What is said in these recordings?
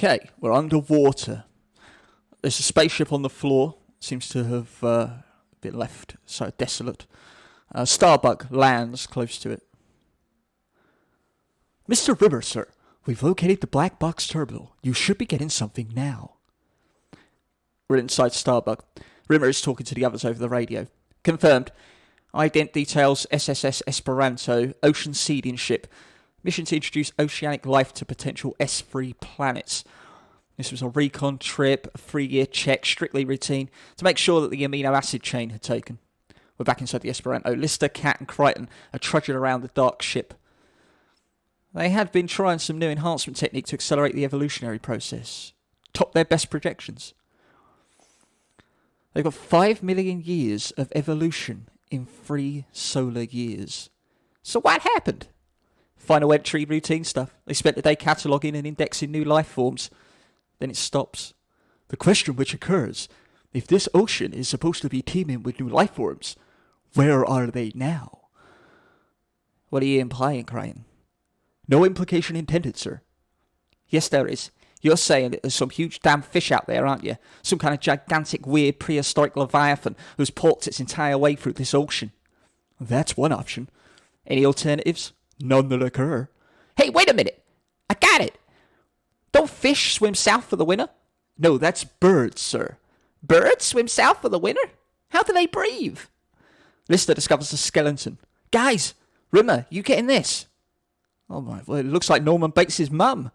Okay, we're underwater. There's a spaceship on the floor. Seems to have been left so desolate. Starbug lands close to it. Mr. Rimmer, sir, we've located the black box terminal. You should be getting something now. We're inside Starbug. Rimmer is talking to the others over the radio. Confirmed. Ident details SSS Esperanto, ocean seeding ship. Mission to introduce oceanic life to potential S3 planets. This was a recon trip, a 3-year check, strictly routine, to make sure that the amino acid chain had taken. We're back inside the Esperanto. Lister, Cat and Crichton are trudging around the dark ship. They had been trying some new enhancement technique to accelerate the evolutionary process. Top their best projections. They've got 5 million years of evolution in 3 solar years. So what happened? Final entry, routine stuff. They spent the day cataloguing and indexing new life forms. Then it stops. The question which occurs, if this ocean is supposed to be teeming with new life forms, where are they now? What are you implying, Crichton? No implication intended, sir. Yes, there is. You're saying that there's some huge damn fish out there, aren't you? Some kind of gigantic, weird, prehistoric leviathan who's porked its entire way through this ocean. That's one option. Any alternatives? None that occur. Hey, wait a minute! I got it! Don't fish swim south for the winter? No, that's birds, sir. Birds swim south for the winter? How do they breathe? Lister discovers a skeleton. Guys! Rimmer, you getting this? Oh my, well, it looks like Norman Bates' mum.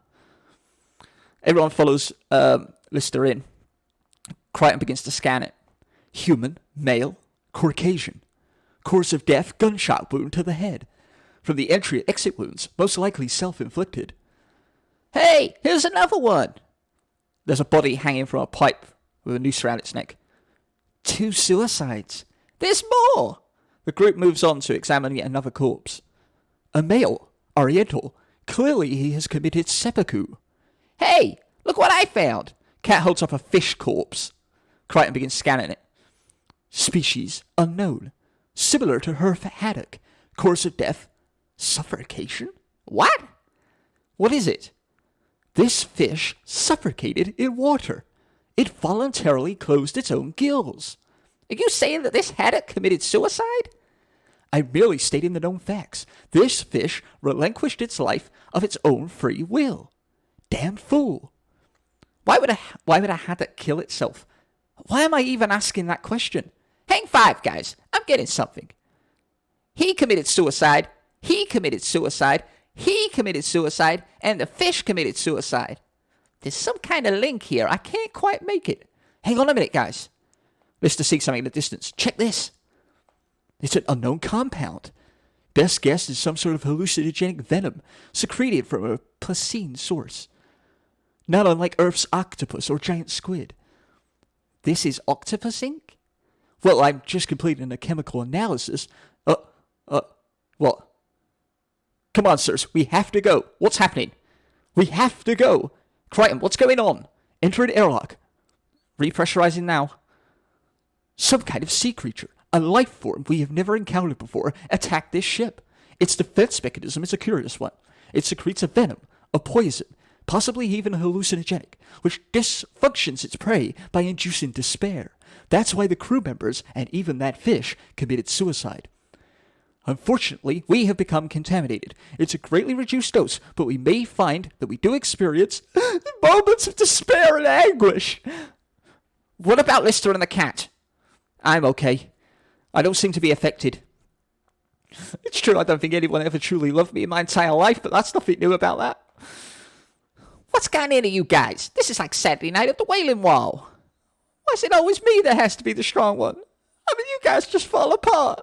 Everyone follows Lister in. Crichton begins to scan it. Human, male, Caucasian. Course of death, gunshot wound to the head. From the entry and exit wounds, most likely self-inflicted. Hey, here's another one. There's a body hanging from a pipe with a noose around its neck. 2 suicides. There's more. The group moves on to examine yet another corpse. A male, Oriental. Clearly he has committed seppuku. Hey, look what I found. Cat holds up a fish corpse. Crichton begins scanning it. Species unknown. Similar to her haddock. Course of death. Suffocation? What? What is it? This fish suffocated in water. It voluntarily closed its own gills. Are you saying that this haddock committed suicide? I'm merely stating the known facts. This fish relinquished its life of its own free will. Damn fool. Why would a haddock kill itself? Why am I even asking that question? Hang 5, guys. I'm getting something. He committed suicide. He committed suicide. He committed suicide. And the fish committed suicide. There's some kind of link here. I can't quite make it. Hang on a minute, guys. Lister sees something in the distance. Check this. It's an unknown compound. Best guess is some sort of hallucinogenic venom secreted from a placine source. Not unlike Earth's octopus or giant squid. This is octopus ink? Well, I'm just completing a chemical analysis. What? Come on, sirs. We have to go. What's happening? We have to go. Crichton, what's going on? Enter an airlock. Repressurizing now. Some kind of sea creature, a life form we have never encountered before, attacked this ship. Its defense mechanism is a curious one. It secretes a venom, a poison, possibly even a hallucinogenic, which dysfunctions its prey by inducing despair. That's why the crew members, and even that fish, committed suicide. Unfortunately, we have become contaminated. It's a greatly reduced dose, but we may find that we do experience moments of despair and anguish. What about Lister and the cat? I'm okay. I don't seem to be affected. It's true, I don't think anyone ever truly loved me in my entire life, but that's nothing new about that. What's going into you guys? This is like Saturday night at the Wailing Wall. Why is it always me that has to be the strong one? I mean, you guys just fall apart.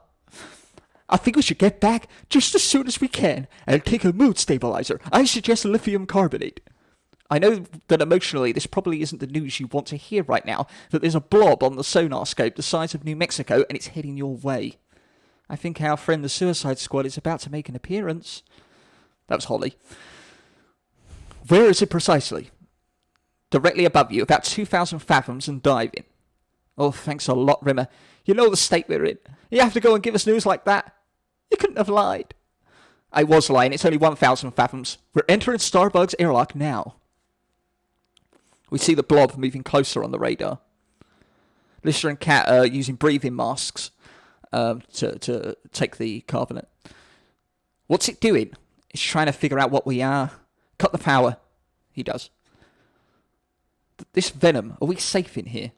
I think we should get back just as soon as we can and take a mood stabilizer. I suggest lithium carbonate. I know that emotionally this probably isn't the news you want to hear right now, that there's a blob on the sonar scope the size of New Mexico and it's heading your way. I think our friend the Suicide Squad is about to make an appearance. That was Holly. Where is it precisely? Directly above you, about 2,000 fathoms and diving. Oh, thanks a lot, Rimmer. You know the state we're in. You have to go and give us news like that. You couldn't have lied. I was lying. It's only 1,000 fathoms. We're entering Starbug's airlock now. We see the blob moving closer on the radar. Lister and Kat are using breathing masks to take the carbonate. What's it doing? It's trying to figure out what we are. Cut the power. He does. This venom, are we safe in here?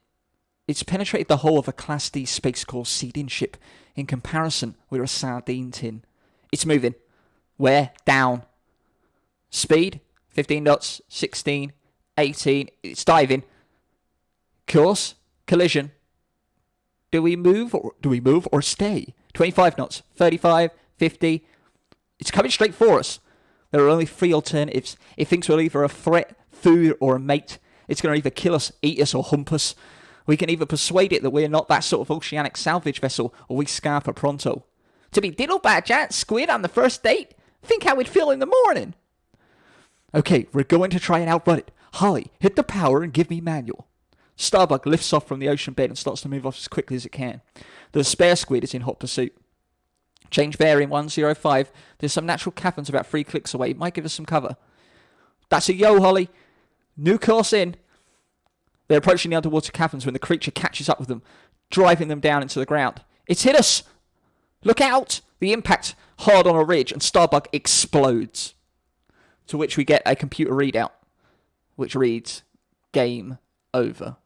It's penetrated the hull of a Class D Space Corps seeding ship. In comparison, we're a sardine tin. It's moving. Where? Down. Speed? 15 knots, 16, 18. It's diving. Course? Collision. Do we move or stay? 25 knots, 35, 50. It's coming straight for us. There are only three alternatives. It thinks we're either a threat, food, or a mate. It's going to either kill us, eat us, or hump us. We can either persuade it that we're not that sort of oceanic salvage vessel, or we scarper pronto. To be diddled by a giant squid on the first date? Think how we'd feel in the morning. Okay, we're going to try and outrun it. Holly, hit the power and give me manual. Starbug lifts off from the ocean bed and starts to move off as quickly as it can. The spare squid is in hot pursuit. Change bearing 105. There's some natural caverns about 3 clicks away. It might give us some cover. That's a yo, Holly. New course in. They're approaching the underwater caverns when the creature catches up with them, driving them down into the ground. It's hit us! Look out! The impact hard on a ridge and Starbug explodes. To which we get a computer readout, which reads, Game over.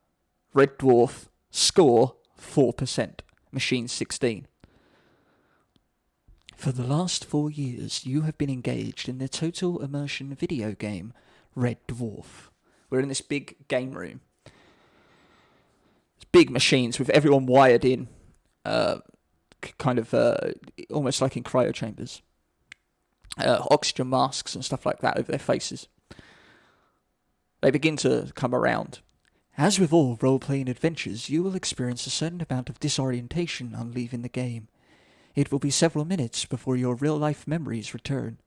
Red Dwarf, score 4%. Machine 16. For the last 4 years, you have been engaged in the total immersion video game, Red Dwarf. We're in this big game room. It's big machines with everyone wired in, almost like in cryo chambers. Oxygen masks and stuff like that over their faces. They begin to come around. As with all role-playing adventures, you will experience a certain amount of disorientation on leaving the game. It will be several minutes before your real-life memories return.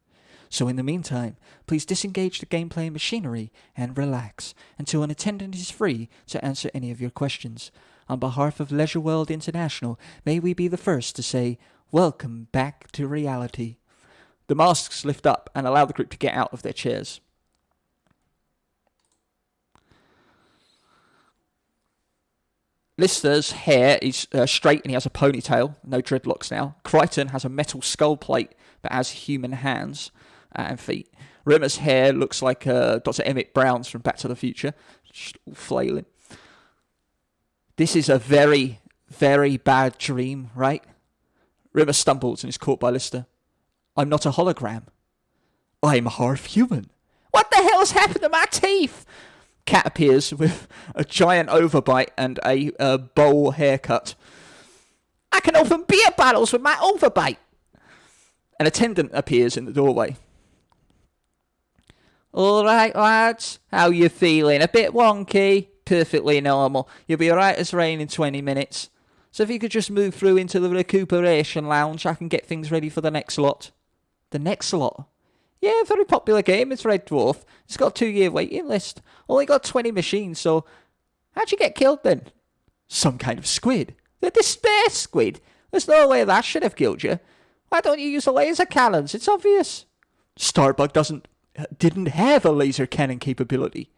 So in the meantime, please disengage the gameplay machinery and relax until an attendant is free to answer any of your questions. On behalf of Leisure World International, may we be the first to say, welcome back to reality. The masks lift up and allow the group to get out of their chairs. Lister's hair is straight and he has a ponytail, no dreadlocks now. Crichton has a metal skull plate but has human hands and feet. Rimmer's hair looks like Dr. Emmett Brown's from Back to the Future, just all flailing. This is a very, very bad dream, right? Rimmer stumbles and is caught by Lister. I'm not a hologram. I'm half human. What the hell's happened to my teeth? Cat appears with a giant overbite and a bowl haircut. I can open beer bottles with my overbite. An attendant appears in the doorway. All right, lads. How you feeling? A bit wonky? Perfectly normal. You'll be alright as rain in 20 minutes. So if you could just move through into the recuperation lounge, I can get things ready for the next lot. The next lot? Yeah, very popular game. It's Red Dwarf. It's got a 2-year waiting list. Only got 20 machines, so how'd you get killed then? Some kind of squid. The despair squid. There's no way that should have killed you. Why don't you use the laser cannons? It's obvious. Starbug didn't have a laser cannon capability.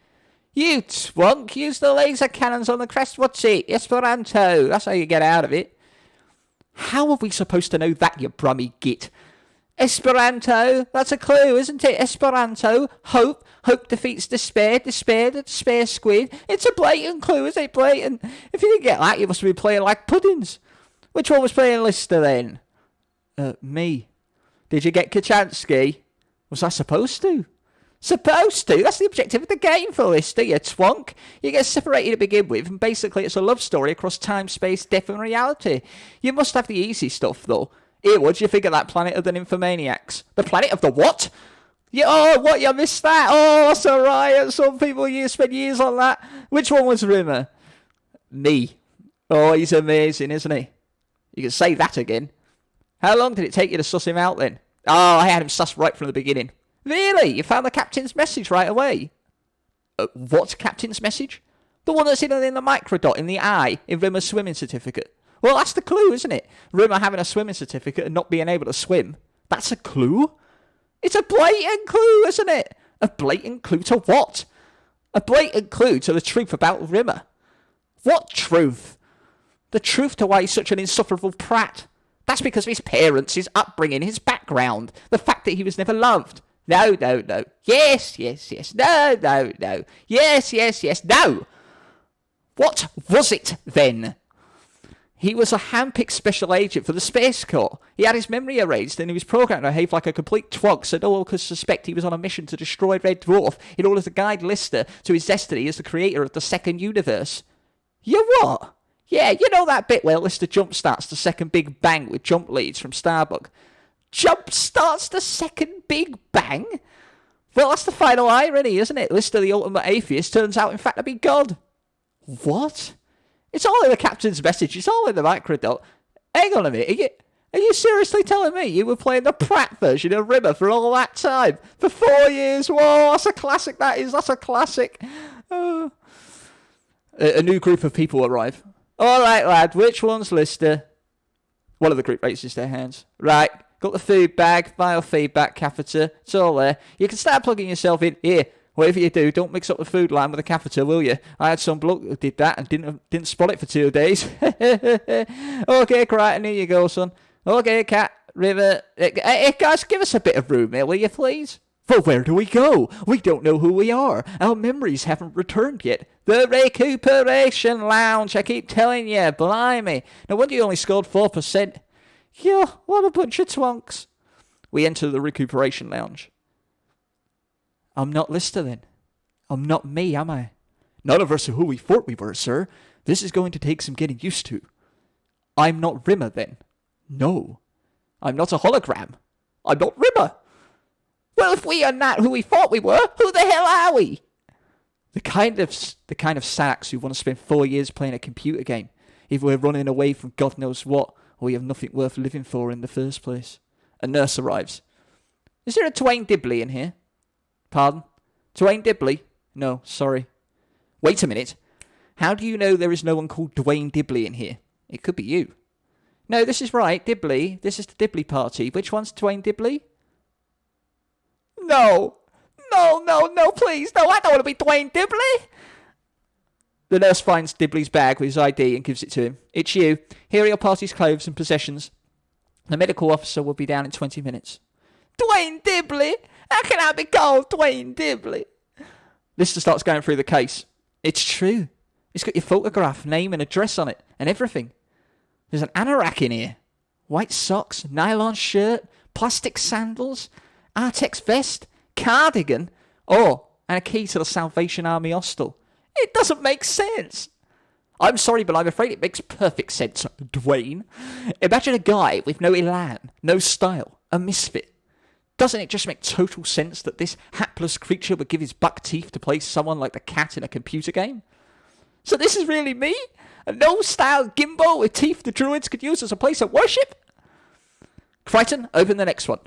You twonk, use the laser cannons on the crest. What's it? Esperanto. That's how you get out of it. How are we supposed to know that, you brummy git? Esperanto, that's a clue, isn't it? Esperanto, hope, hope defeats despair, despair, the despair squid. It's a blatant clue, isn't it? Blatant. If you didn't get that, you must have been playing like puddings. Which one was playing Lister then? Me. Did you get Kachansky? Was I supposed to? Supposed to? That's the objective of the game for Lister, you twonk. You get separated to begin with, and basically it's a love story across time, space, death, and reality. You must have the easy stuff, though. Here, what do you think of that planet of the nymphomaniacs? The planet of the what? What, you missed that? Oh, that's a riot. Some people spend years on that. Which one was Rimmer? Me. Oh, he's amazing, isn't he? You can say that again. How long did it take you to suss him out then? Oh, I had him sussed right from the beginning. Really? You found the captain's message right away? What captain's message? The one that's in the microdot in the eye in Rimmer's swimming certificate. Well, that's the clue, isn't it? Rimmer having a swimming certificate and not being able to swim. That's a clue? It's a blatant clue, isn't it? A blatant clue to what? A blatant clue to the truth about Rimmer. What truth? The truth to why he's such an insufferable prat. That's because of his parents, his upbringing, his background. The fact that he was never loved. No. Yes. No. Yes. No. What was it, then? He was a handpicked special agent for the Space Corps. He had his memory erased and he was programmed to behave like a complete twog so no one could suspect he was on a mission to destroy Red Dwarf in order to guide Lister to his destiny as the creator of the second universe. You what? Yeah, you know that bit where Lister jump-starts the second Big Bang with jump leads from Starbuck? Jump-starts the second Big Bang? Well, that's the final irony, isn't it? Lister, the ultimate atheist, turns out in fact to be God. What? It's all in the captain's message. It's all in the macrodot. Hang on a minute. Are you seriously telling me you were playing the Pratt version of Rimmer for all that time? For 4 years? Whoa, that's a classic, that is. That's a classic. A new group of people arrive. All right, lad, which one's Lister? One of the group raises their hands. Right, got the food bag, biofeedback catheter. It's all there. You can start plugging yourself in. Here. Whatever you do, don't mix up the food line with the catheter, will you? I had some bloke who did that and didn't spot it for 2 days. Okay, Crichton, here you go, son. Okay, Cat, River. Hey, guys, give us a bit of room, will you, please? Well, where do we go? We don't know who we are. Our memories haven't returned yet. The Recuperation Lounge, I keep telling you, blimey. No wonder you only scored 4%. Yeah, what a bunch of twonks. We enter the Recuperation Lounge. I'm not Lister, then. I'm not me, am I? None of us are who we thought we were, sir. This is going to take some getting used to. I'm not Rimmer, then. No. I'm not a hologram. I'm not Rimmer. Well, if we are not who we thought we were, who the hell are we? The kind of sacks who want to spend 4 years playing a computer game, if we're running away from God knows what, or we have nothing worth living for in the first place. A nurse arrives. Is there a Twain Dibley in here? Pardon? Dwayne Dibley? No, sorry. Wait a minute. How do you know there is no one called Dwayne Dibley in here? It could be you. No, this is right, Dibley. This is the Dibley party. Which one's Dwayne Dibley? No, please. No, I don't want to be Dwayne Dibley. The nurse finds Dibley's bag with his ID and gives it to him. It's you. Here are your party's clothes and possessions. The medical officer will be down in 20 minutes. Dwayne Dibley? How can I be called Dwayne Dibley? Lister starts going through the case. It's true. It's got your photograph, name and address on it, and everything. There's an anorak in here. White socks, nylon shirt, plastic sandals, Artex vest, cardigan, and a key to the Salvation Army hostel. It doesn't make sense. I'm sorry, but I'm afraid it makes perfect sense, Dwayne. Imagine a guy with no elan, no style, a misfit. Doesn't it just make total sense that this hapless creature would give his buck teeth to play someone like the cat in a computer game? So this is really me? A no-style gimbo with teeth the druids could use as a place of worship? Crichton, open the next one.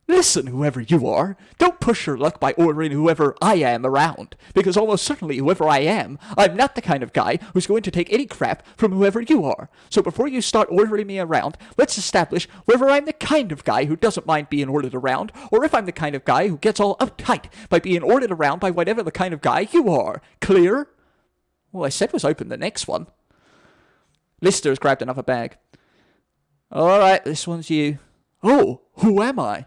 Listen, whoever you are, don't push your luck by ordering whoever I am around, because almost certainly whoever I am, I'm not the kind of guy who's going to take any crap from whoever you are. So before you start ordering me around, let's establish whether I'm the kind of guy who doesn't mind being ordered around, or if I'm the kind of guy who gets all uptight by being ordered around by whatever the kind of guy you are. Clear? All I said was open the next one. Lister has grabbed another bag. All right, this one's you. Oh, who am I?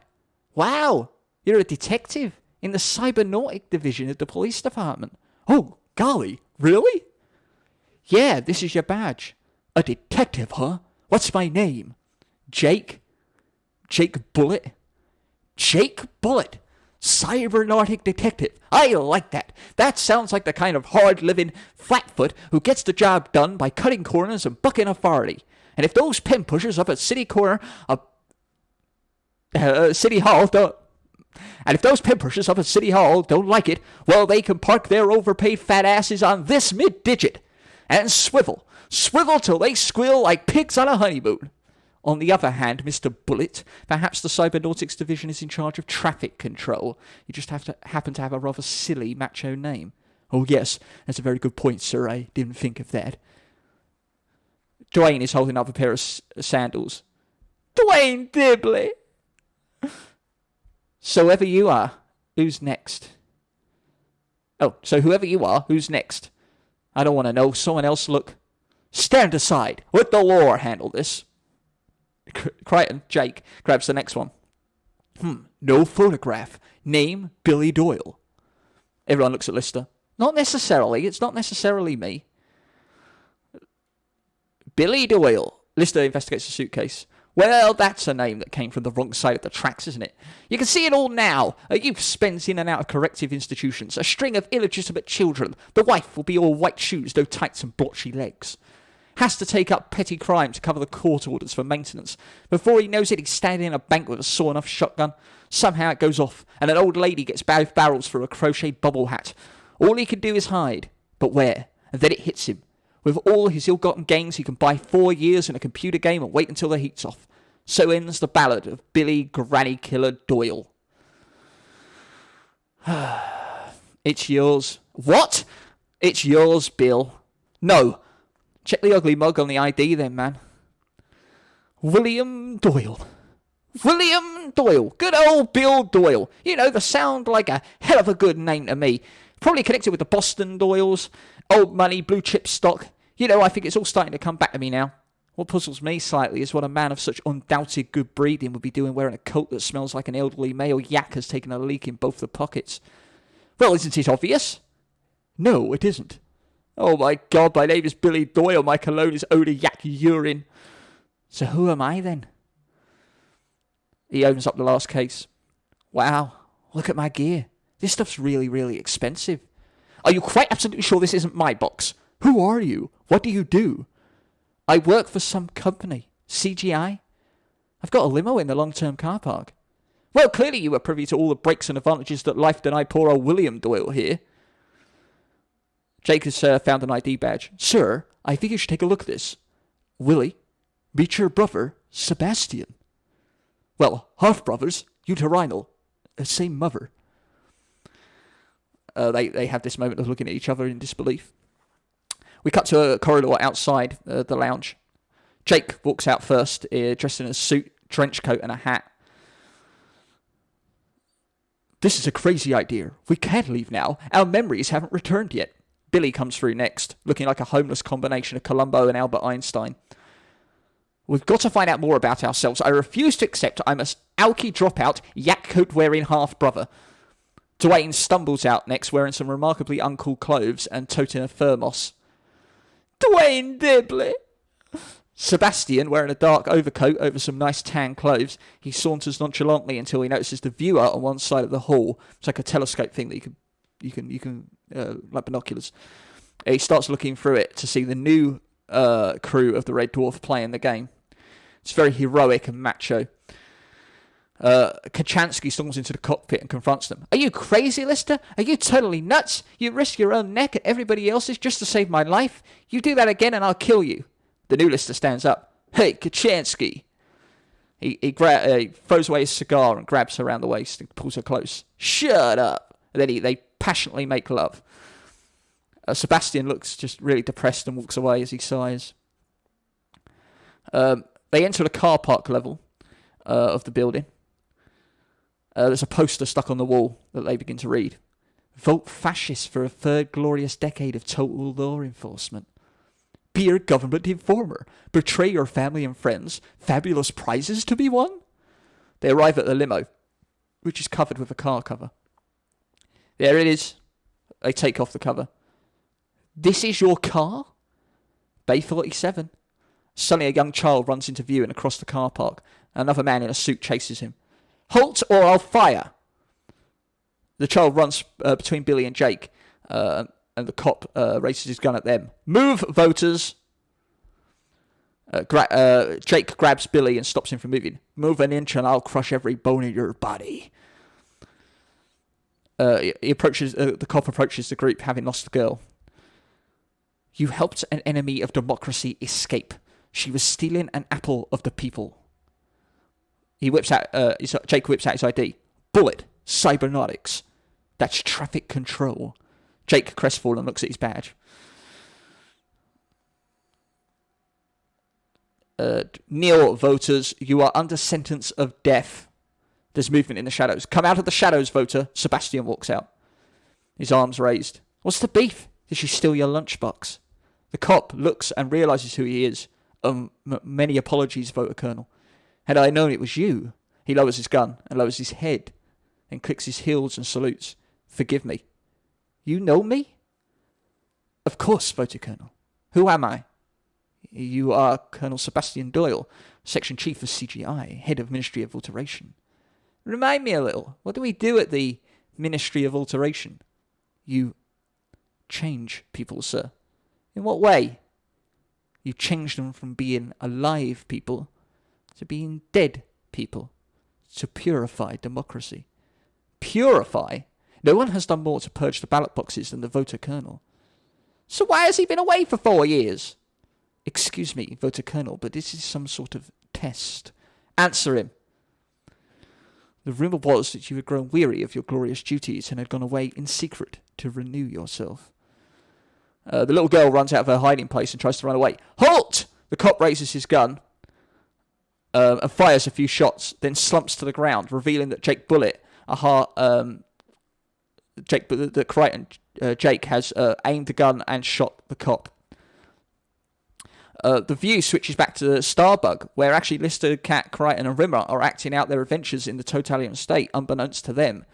Wow, you're a detective in the cybernautic division of the police department. Oh, golly, really? Yeah, this is your badge. A detective, huh? What's my name? Jake? Jake Bullet? Jake Bullet, cybernautic detective. I like that. That sounds like the kind of hard-living flatfoot who gets the job done by cutting corners and bucking authority. And if those pen pushers up at City Hall don't... And if those pen pushers up at City Hall don't like it, well, they can park their overpaid fat asses on this mid-digit and swivel till they squeal like pigs on a honeymoon. On the other hand, Mr. Bullet, perhaps the Cybernautics Division is in charge of traffic control. You just happen to have a rather silly macho name. Oh, yes, that's a very good point, sir. I didn't think of that. Dwayne is holding up a pair of sandals. Dwayne Dibley! So whoever you are, who's next? Oh, so whoever you are, who's next? I don't want to know. Someone else look. Stand aside. Let the law handle this. Crichton, Jake, grabs the next one. No photograph. Name, Billy Doyle. Everyone looks at Lister. Not necessarily. It's not necessarily me. Billy Doyle. Lister investigates the suitcase. Well, that's a name that came from the wrong side of the tracks, isn't it? You can see it all now. A youth spends in and out of corrective institutions. A string of illegitimate children. The wife will be all white shoes, no tights and blotchy legs. Has to take up petty crime to cover the court orders for maintenance. Before he knows it, he's standing in a bank with a sawn-off shotgun. Somehow it goes off, and an old lady gets both barrels through a crocheted bubble hat. All he can do is hide. But where? And then it hits him. With all his ill-gotten gains, he can buy 4 years in a computer game and wait until the heat's off. So ends the ballad of Billy Granny Killer Doyle. It's yours. What? It's yours, Bill. No. Check the ugly mug on the ID then, man. William Doyle. William Doyle. Good old Bill Doyle. You know, they sound like a hell of a good name to me. Probably connected with the Boston Doyles. Old money, blue chip stock. You know, I think it's all starting to come back to me now. What puzzles me slightly is what a man of such undoubted good breeding would be doing wearing a coat that smells like an elderly male yak has taken a leak in both the pockets. Well, isn't it obvious? No, it isn't. Oh my God, my name is Billy Doyle. My cologne is odor yak urine. So who am I then? He opens up the last case. Wow, look at my gear. This stuff's really, really expensive. Are you quite absolutely sure this isn't my box? Who are you? What do you do? I work for some company. CGI? I've got a limo in the long-term car park. Well, clearly you were privy to all the breaks and advantages that life denied poor old William Doyle here. Jake has found an ID badge. Sir, I think you should take a look at this. Willie, meet your brother, Sebastian. Well, half-brothers, uterinal, same mother. They have this moment of looking at each other in disbelief. We cut to a corridor outside the lounge. Jake walks out first, dressed in a suit, trench coat and a hat. This is a crazy idea. We can't leave now. Our memories haven't returned yet. Billy comes through next, looking like a homeless combination of Columbo and Albert Einstein. We've got to find out more about ourselves. I refuse to accept I'm a alky dropout, yak coat wearing half-brother. Dwayne stumbles out next, wearing some remarkably uncool clothes and toting a thermos. Dwayne Dibley! Sebastian, wearing a dark overcoat over some nice tan clothes, he saunters nonchalantly until he notices the viewer on one side of the hall. It's like a telescope thing that you can like binoculars. He starts looking through it to see the new crew of the Red Dwarf playing the game. It's very heroic and macho. Kachansky storms into the cockpit and confronts them. Are you crazy, Lister? Are you totally nuts? You risk your own neck and everybody else's just to save my life? You do that again and I'll kill you. The new Lister stands up. Hey, Kachansky. He throws away his cigar and grabs her around the waist and pulls her close. Shut up. And then they passionately make love. Sebastian looks just really depressed and walks away as he sighs. They enter the car park level of the building. There's a poster stuck on the wall that they begin to read. Vote fascist for a third glorious decade of total law enforcement. Be a government informer. Betray your family and friends. Fabulous prizes to be won. They arrive at the limo, which is covered with a car cover. There it is. They take off the cover. This is your car? Bay 47. Suddenly a young child runs into view and across the car park. Another man in a suit chases him. Halt or I'll fire. The child runs between Billy and Jake, and the cop raises his gun at them. Move, voters! Jake grabs Billy and stops him from moving. Move an inch and I'll crush every bone in your body. The cop approaches the group, having lost the girl. You helped an enemy of democracy escape. She was stealing an apple of the people. Jake whips out his ID. Bullet. Cybernautics. That's traffic control. Jake, crestfallen, looks at his badge. Kneel, voters. You are under sentence of death. There's movement in the shadows. Come out of the shadows, voter. Sebastian walks out. His arms raised. What's the beef? Did she steal your lunchbox? The cop looks and realises who he is. Many apologies, Voter Colonel. Had I known it was you. He lowers his gun and lowers his head and clicks his heels and salutes. Forgive me. You know me? Of course, Voter Colonel. Who am I? You are Colonel Sebastian Doyle, Section Chief of CGI, Head of Ministry of Alteration. Remind me a little. What do we do at the Ministry of Alteration? You change people, sir. In what way? You change them from being alive people to being dead people. To purify democracy. Purify? No one has done more to purge the ballot boxes than the Voter Colonel. So why has he been away for 4 years? Excuse me, Voter Colonel, but this is some sort of test. Answer him. The rumour was that you had grown weary of your glorious duties and had gone away in secret to renew yourself. The little girl runs out of her hiding place and tries to run away. Halt! The cop raises his gun and fires a few shots, then slumps to the ground, revealing that Jake Bullet, Jake has aimed the gun and shot the cop. The view switches back to Starbug, where actually Lister, Cat, Crichton and Rimmer are acting out their adventures in the Totalian state, unbeknownst to them.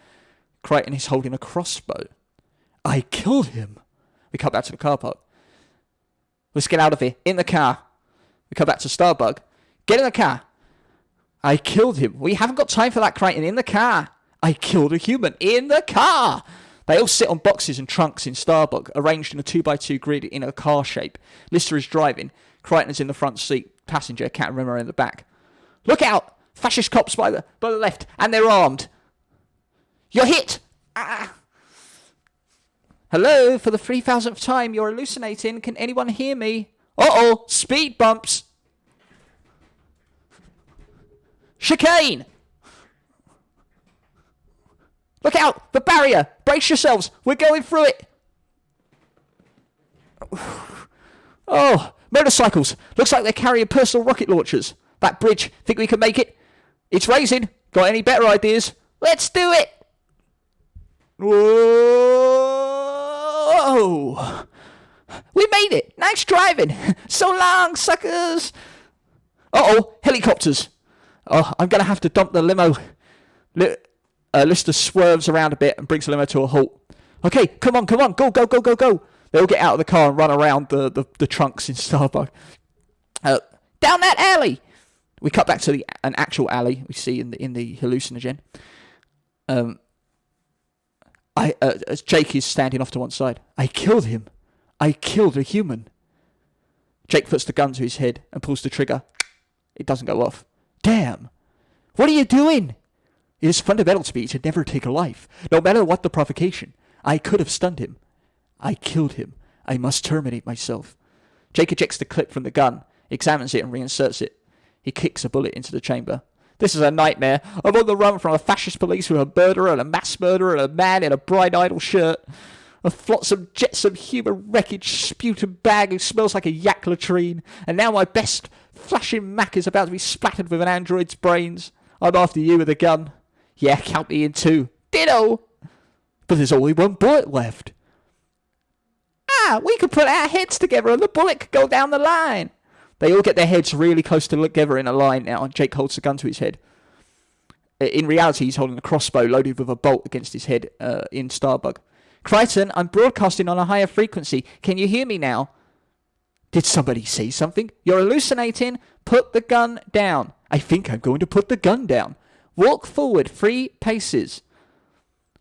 Crichton is holding a crossbow. I killed him. We cut back to the car park. Let's get out of here. In the car. We cut back to Starbug. Get in the car. I killed him. We haven't got time for that, Crichton. In the car. I killed a human. In the car. They all sit on boxes and trunks in Starbug, arranged in a 2x2 grid in a car shape. Lister is driving. Crichton is in the front seat. Passenger, Cat and Rimmer in the back. Look out! Fascist cops by the left. And they're armed. You're hit! Ah! Hello, for the 3,000th time, you're hallucinating. Can anyone hear me? Uh-oh, speed bumps. Chicane. Look out, the barrier. Brace yourselves, we're going through it. Oh, motorcycles. Looks like they're carrying personal rocket launchers. That bridge, think we can make it? It's raising. Got any better ideas? Let's do it. Whoa! We made it! Nice driving! So long, suckers! Uh-oh, helicopters! Oh, I'm going to have to dump the limo. Lister swerves around a bit and brings the limo to a halt. Okay, come on, go! They all get out of the car and run around the trunks in Starbug. Down that alley! We cut back to an actual alley we see in the hallucinogen. As Jake is standing off to one side. I killed him. I killed a human. Jake puts the gun to his head and pulls the trigger. It doesn't go off. Damn. What are you doing? It is fundamental to me to never take a life, no matter what the provocation. I could have stunned him. I killed him. I must terminate myself. Jake ejects the clip from the gun, examines it and reinserts it. He kicks a bullet into the chamber. This is a nightmare. I'm on the run from a fascist police with a murderer and a mass murderer and a man in a Bright Idol shirt. A flotsam, jetsam, human wreckage sputum bag who smells like a yak latrine. And now my best flashing Mac is about to be splattered with an android's brains. I'm after you with a gun. Yeah, count me in too. Ditto! But there's only one bullet left. Ah, we could put our heads together and the bullet could go down the line. They all get their heads really close together in a line now, and Jake holds the gun to his head. In reality, he's holding a crossbow loaded with a bolt against his head in Starbug. Crichton, I'm broadcasting on a higher frequency. Can you hear me now? Did somebody say something? You're hallucinating. Put the gun down. I think I'm going to put the gun down. Walk forward 3 paces.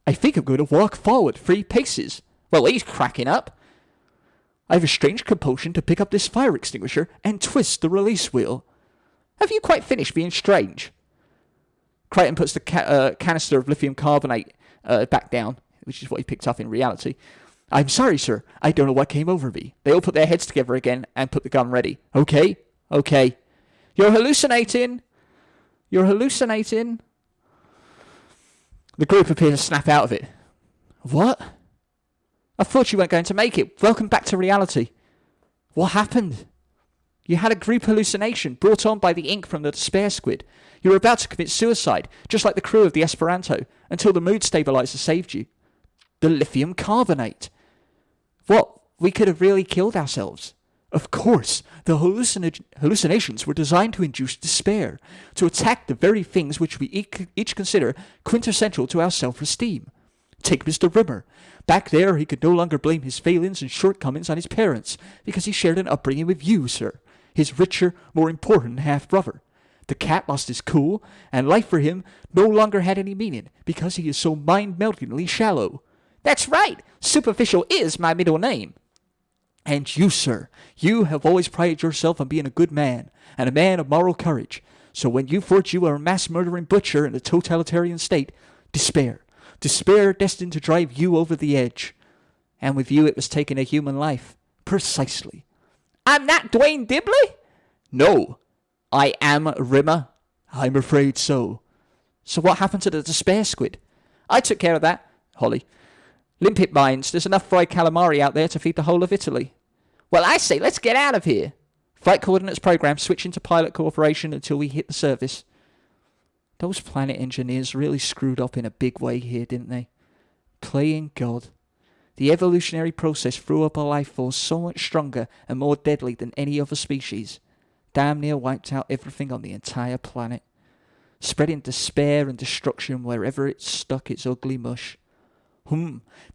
I think I'm going to walk forward 3 paces. Well, he's cracking up. I have a strange compulsion to pick up this fire extinguisher and twist the release wheel. Have you quite finished being strange? Crichton puts the canister of lithium carbonate back down, which is what he picked up in reality. I'm sorry, sir. I don't know what came over me. They all put their heads together again and put the gun ready. Okay. You're hallucinating. The group appear to snap out of it. What? I thought you weren't going to make it. Welcome back to reality. What happened? You had a group hallucination brought on by the ink from the despair squid. You were about to commit suicide, just like the crew of the Esperanto, until the mood stabilizer saved you. the lithium carbonate. What? We could have really killed ourselves. Of course, the hallucinations were designed to induce despair, to attack the very things which we each consider quintessential to our self-esteem. Take Mr. Rimmer. Back there, he could no longer blame his failings and shortcomings on his parents, because he shared an upbringing with you, sir, his richer, more important half-brother. The cat lost his cool, and life for him no longer had any meaning, because he is so mind-meltingly shallow. That's right! Superficial is my middle name. And you, sir, you have always prided yourself on being a good man, and a man of moral courage. So when you thought you were a mass-murdering butcher in a totalitarian state, despair. Despair destined to drive you over the edge. And with you it was taking a human life. Precisely. I'm not Dwayne Dibley? No. I am Rimmer. I'm afraid so. So what happened to the despair squid? I took care of that, Holly. Limpet mines, there's enough fried calamari out there to feed the whole of Italy. Well, I say, let's get out of here. Flight coordinates program, switching to pilot cooperation until we hit the surface. Those planet engineers really screwed up in a big way here, didn't they? Playing God. The evolutionary process threw up a life force so much stronger and more deadly than any other species. Damn near wiped out everything on the entire planet, spreading despair and destruction wherever it stuck its ugly mush.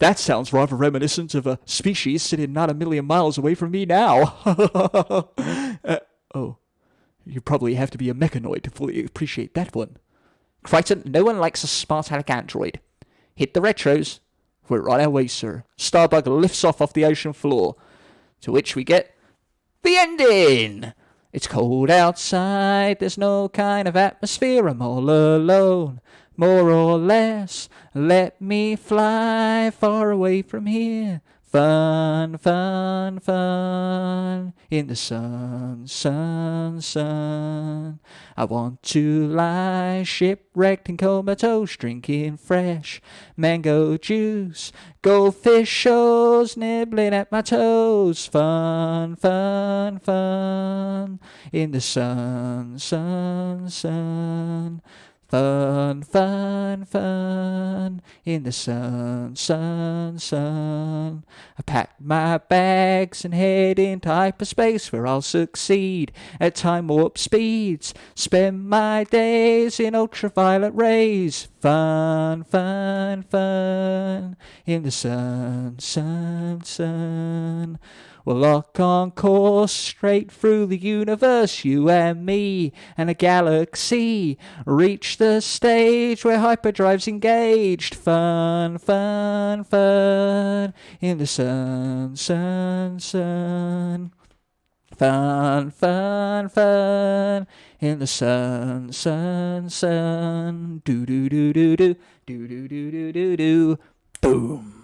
That sounds rather reminiscent of a species sitting not a million miles away from me now. You probably have to be a mechanoid to fully appreciate that one. Crichton, no one likes a smart aleck android. Hit the retros. We're on our way, sir. Starbug lifts off the ocean floor, to which we get the ending. It's cold outside, there's no kind of atmosphere, I'm all alone. More or less, let me fly far away from here. Fun, fun, fun, in the sun, sun, sun. I want to lie shipwrecked and comatose, drinking fresh mango juice. Goldfish shows nibbling at my toes. Fun, fun, fun, in the sun, sun, sun. Fun, fun, fun, in the sun, sun, sun. I pack my bags and head into hyperspace where I'll succeed at time warp speeds. Spend my days in ultraviolet rays. Fun, fun, fun, in the sun, sun, sun. We'll lock on course straight through the universe, you and me and a galaxy. Reach the stage where hyperdrive's engaged. Fun, fun, fun, in the sun, sun, sun. Fun, fun, fun, in the sun, sun, sun. Do do do do do do do do do do. Boom.